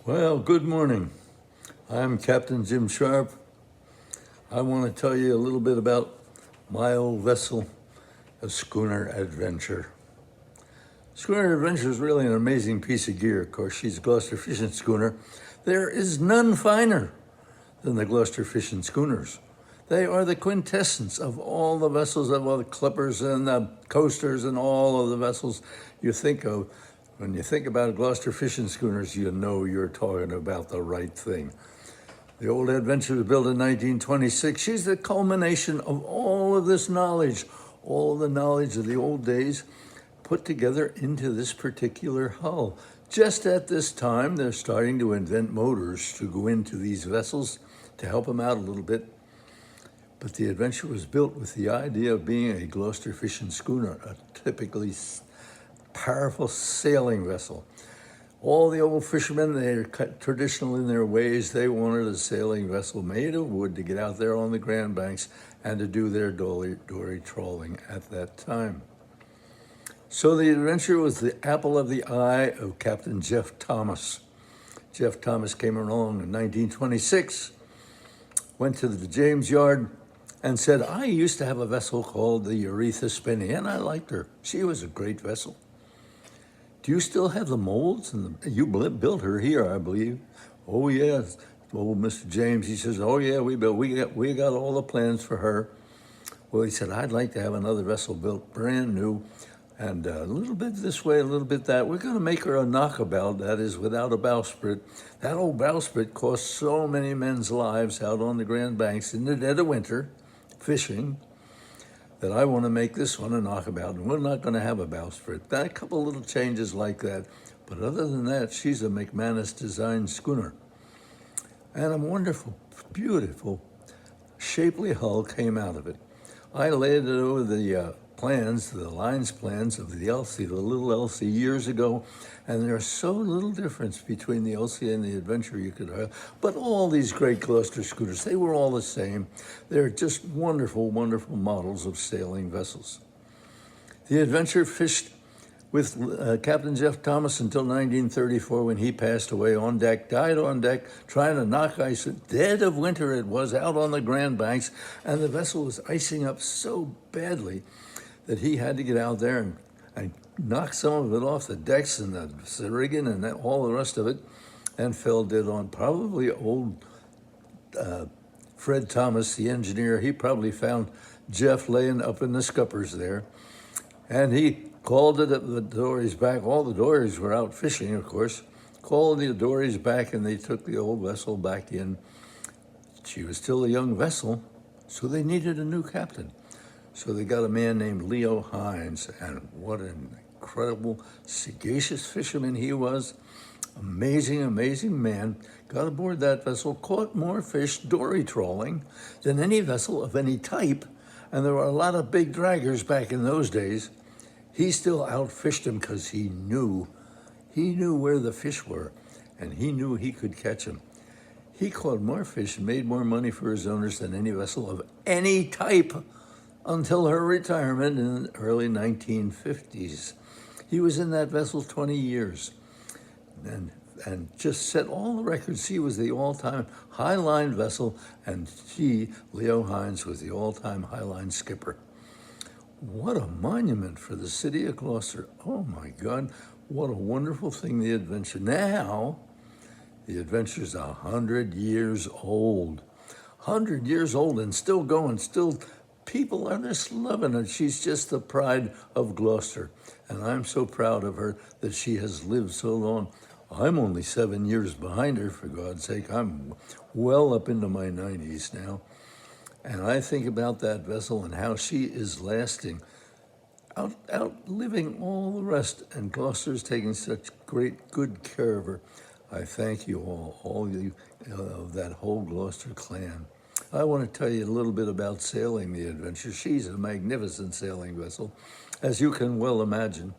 Well, good morning. I'm Captain Jim Sharp. I want to tell you a little bit about my old vessel, a schooner Adventure. Schooner Adventure is really an amazing piece of gear. Of course, she's a Gloucester fishing schooner. There is none finer than the Gloucester fishing schooners. They are the quintessence of all the vessels, of all the clippers and the coasters and all of the vessels you think of. When you think about Gloucester fishing schooners, you know you're talking about the right thing. The old Adventure was built in 1926. She's the culmination of all of this knowledge, all of the knowledge of the old days put together into this particular hull. Just at this time, they're starting to invent motors to go into these vessels to help them out a little bit. But the Adventure was built with the idea of being a Gloucester fishing schooner, a typically powerful sailing vessel. All the old fishermen, they're traditional in their ways. They wanted a sailing vessel made of wood to get out there on the Grand Banks and to do their dory trawling at that time. So the Adventure was the apple of the eye of Captain Jeff Thomas. Jeff Thomas came along in 1926, went to the James Yard and said, I used to have a vessel called the Aretha Spinney, and I liked her. She was a great vessel. Do you still have the molds? You built her here, I believe. Oh, yes. Old Mr. James, he says, oh, yeah, we got all the plans for her. Well, he said, I'd like to have another vessel built brand new, and a little bit this way, a little bit that. We're going to make her a knockabout, that is, without a bowsprit. That old bowsprit cost so many men's lives out on the Grand Banks in the dead of winter, fishing, that I want to make this one a knockabout, and we're not going to have a bowsprit. A couple little changes like that, but other than that, she's a McManus design schooner. And a wonderful, beautiful, shapely hull came out of it. I laid it over the plans, the lines plans of the Elsie, the little Elsie years ago, and there's so little difference between the Elsie and the Adventure you could have. But all these great Gloucester schooners, they were all the same. They're just wonderful, wonderful models of sailing vessels. The Adventure fished with Captain Jeff Thomas until 1934 when he passed away on deck, died on deck, trying to knock ice. Dead of winter it was out on the Grand Banks, and the vessel was icing up so badly that he had to get out there and knock some of it off the decks and the rigging and all the rest of it, and fell dead on. Probably old Fred Thomas, the engineer, he probably found Jeff laying up in the scuppers there, and he called it the dories back. All the dories were out fishing, of course. Called the dories back, and they took the old vessel back in. She was still a young vessel, so they needed a new captain. So they got a man named Leo Hines, and what an incredible, sagacious fisherman he was. Amazing, amazing man. Got aboard that vessel, caught more fish dory trawling than any vessel of any type, and there were a lot of big draggers back in those days. He still outfished them because he knew where the fish were, and he knew he could catch them. He caught more fish and made more money for his owners than any vessel of any type until her retirement in the early 1950s. He was in that vessel 20 years and just set all the records. He was the all-time highline vessel, and Leo Hines, was the all-time highline skipper. What a monument for the city of Gloucester. Oh my God, what a wonderful thing, the Adventure. Now, the Adventure's 100 years old. 100 years old and still going, still people are just loving it. She's just the pride of Gloucester. And I'm so proud of her that she has lived so long. I'm only 7 years behind her, for God's sake. I'm well up into my 90s now. And I think about that vessel and how she is lasting, outliving all the rest. And Gloucester's taking such great, good care of her. I thank you all you of that whole Gloucester clan. I want to tell you a little bit about sailing the Adventure. She's a magnificent sailing vessel, as you can well imagine.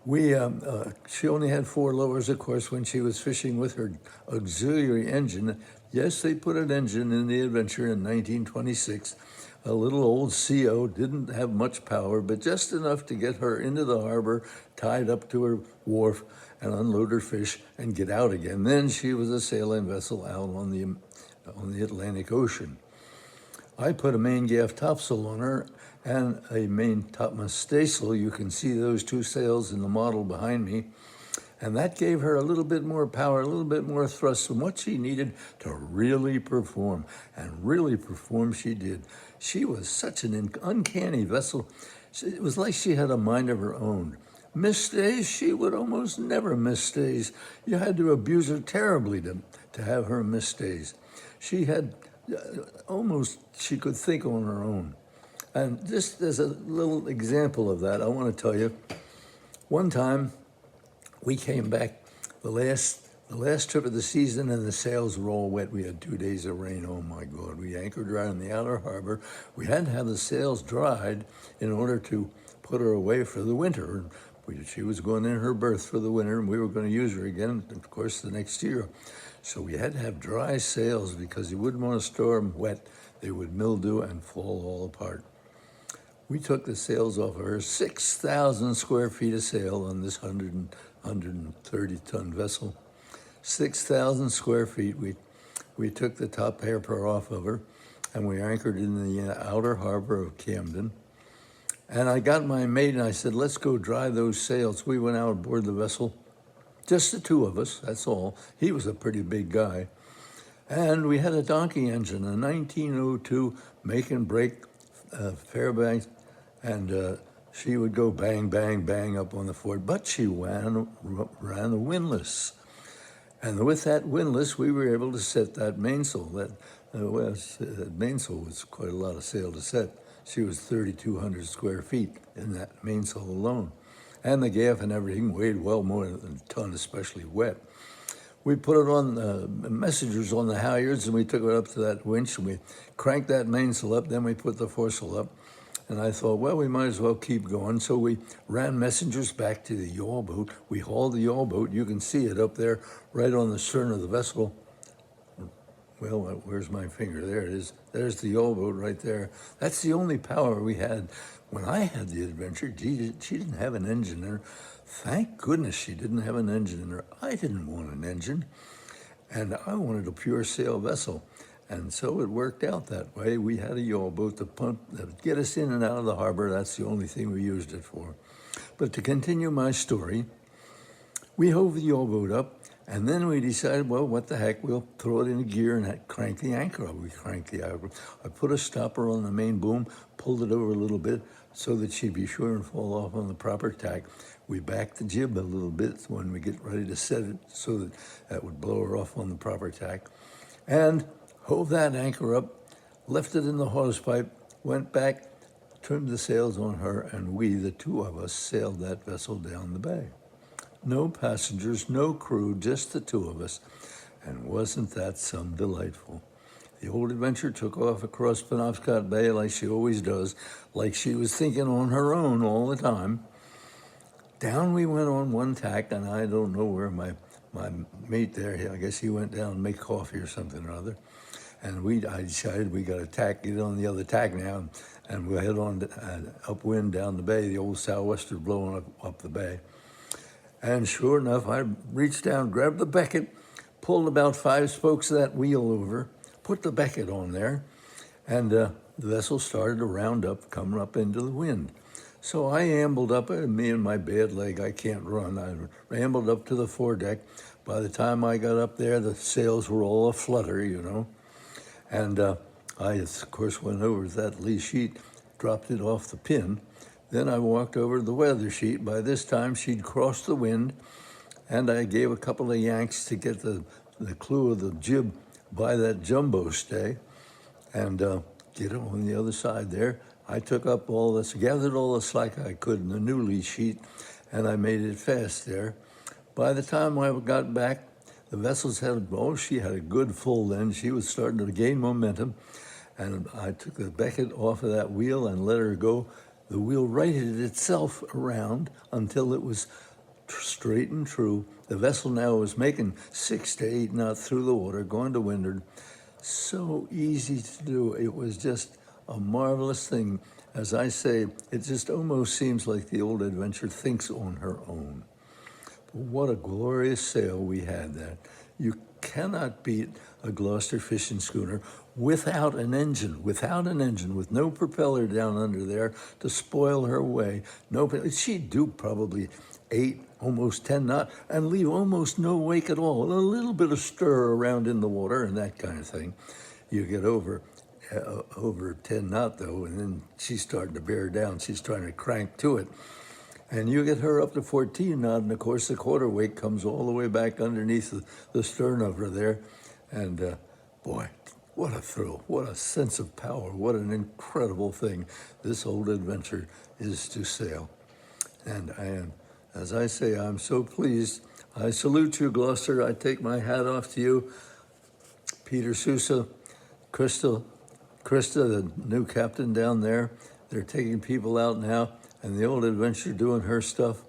She only had 4 lowers, of course, when she was fishing with her auxiliary engine. Yes, they put an engine in the Adventure in 1926, a little old CO, didn't have much power, but just enough to get her into the harbor, tied up to her wharf, and unload her fish and get out again. Then she was a sailing vessel out on the Atlantic Ocean. I put a main gaff topsail on her and a main topmast staysail. You can see those two sails in the model behind me. And that gave her a little bit more power, a little bit more thrust from what she needed to really perform. And really perform she did. She was such an uncanny vessel. It was like she had a mind of her own. Miss stays, she would almost never miss stays. You had to abuse her terribly to have her miss stays. She had almost, she could think on her own. And just as a little example of that, I want to tell you, one time we came back the last trip of the season and the sails were all wet. We had 2 days of rain. Oh my God. We anchored right in the outer harbor. We had to have the sails dried in order to put her away for the winter. She was going in her berth for the winter and we were going to use her again, of course, the next year. So we had to have dry sails because you wouldn't want to store them wet. They would mildew and fall all apart. We took the sails off of her, 6,000 square feet of sail on this 130-ton vessel. 6,000 square feet. We took the top pair off of her, and we anchored in the outer harbor of Camden. And I got my mate, and I said, let's go dry those sails. We went out aboard the vessel, just the two of us, that's all. He was a pretty big guy. And we had a donkey engine, a 1902 make and break Fairbanks, and she would go bang, bang, bang up on the fort, but she ran a windlass. And with that windlass, we were able to set that mainsail. That mainsail was quite a lot of sail to set. She was 3,200 square feet in that mainsail alone. And the gaff and everything weighed well more than a ton, especially wet. We put it on messengers on the halyards, and we took it up to that winch, and we cranked that mainsail up, then we put the foresail up. And I thought, well, we might as well keep going. So we ran messengers back to the yawl boat. We hauled the yawl boat. You can see it up there right on the stern of the vessel. Well, where's my finger? There it is. There's the yawl boat right there. That's the only power we had. When I had the adventure, she didn't have an engine in her. Thank goodness she didn't have an engine in her. I didn't want an engine, and I wanted a pure sail vessel. And so it worked out that way. We had a yawl boat to pump, that would get us in and out of the harbor. That's the only thing we used it for. But to continue my story, we hove the yawl boat up, and then we decided, well, what the heck, we'll throw it in gear and crank the anchor up. We cranked the anchor. I put a stopper on the main boom, pulled it over a little bit so that she'd be sure and fall off on the proper tack. We backed the jib a little bit when we get ready to set it so that that would blow her off on the proper tack. And hove that anchor up, left it in the hawse pipe, went back, trimmed the sails on her, and we, the two of us, sailed that vessel down the bay. No passengers, no crew, just the two of us. And wasn't that some delightful? The Old Adventure took off across Penobscot Bay like she always does, like she was thinking on her own all the time. Down we went on one tack, and I don't know where my mate there, I guess he went down and make coffee or something or other. And I decided we got to get on the other tack now, and we'll head on upwind down the bay. The old sou'wester blowing up the bay. And sure enough, I reached down, grabbed the becket, pulled about 5 spokes of that wheel over, put the becket on there, and the vessel started to round up, coming up into the wind. So I ambled up, me and my bad leg, I can't run. I ambled up to the foredeck. By the time I got up there, the sails were all aflutter, you know. And I, of course, went over to that lee sheet, dropped it off the pin. Then I walked over to the weather sheet. By this time, she'd crossed the wind, and I gave a couple of yanks to get the clew of the jib by that jumbo stay and get it on the other side there. I took up all this, gathered all the slack I could in the new lee sheet, and I made it fast there. By the time I got back, the vessel's had, she had a good full then. She was starting to gain momentum, and I took the becket off of that wheel and let her go. The wheel righted itself around until it was straight and true. The vessel now was making 6 to 8 knots through the water, going to windward. So easy to do. It was just a marvelous thing. As I say, it just almost seems like the Old Adventure thinks on her own. But what a glorious sail we had that. You cannot beat a Gloucester fishing schooner without an engine, with no propeller down under there to spoil her way. No, she'd do probably 8, almost 10 knots, and leave almost no wake at all. A little bit of stir around in the water and that kind of thing. You get over 10 knot though, and then she's starting to bear down. She's trying to crank to it. And you get her up to 14 knot, and of course the quarter wake comes all the way back underneath the stern of her there. And boy, what a thrill, what a sense of power, what an incredible thing this Old Adventure is to sail. And I am, as I say, I'm so pleased. I salute you, Gloucester. I take my hat off to you. Peter Sousa, Krista, the new captain down there, they're taking people out now, and the Old Adventure doing her stuff.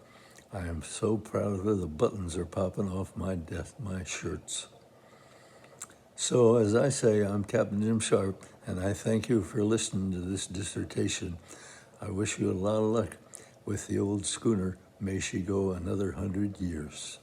I am so proud of her. The buttons are popping off my shirts. So, as I say, I'm Captain Jim Sharp, and I thank you for listening to this dissertation. I wish you a lot of luck with the old schooner. May she go another 100 years.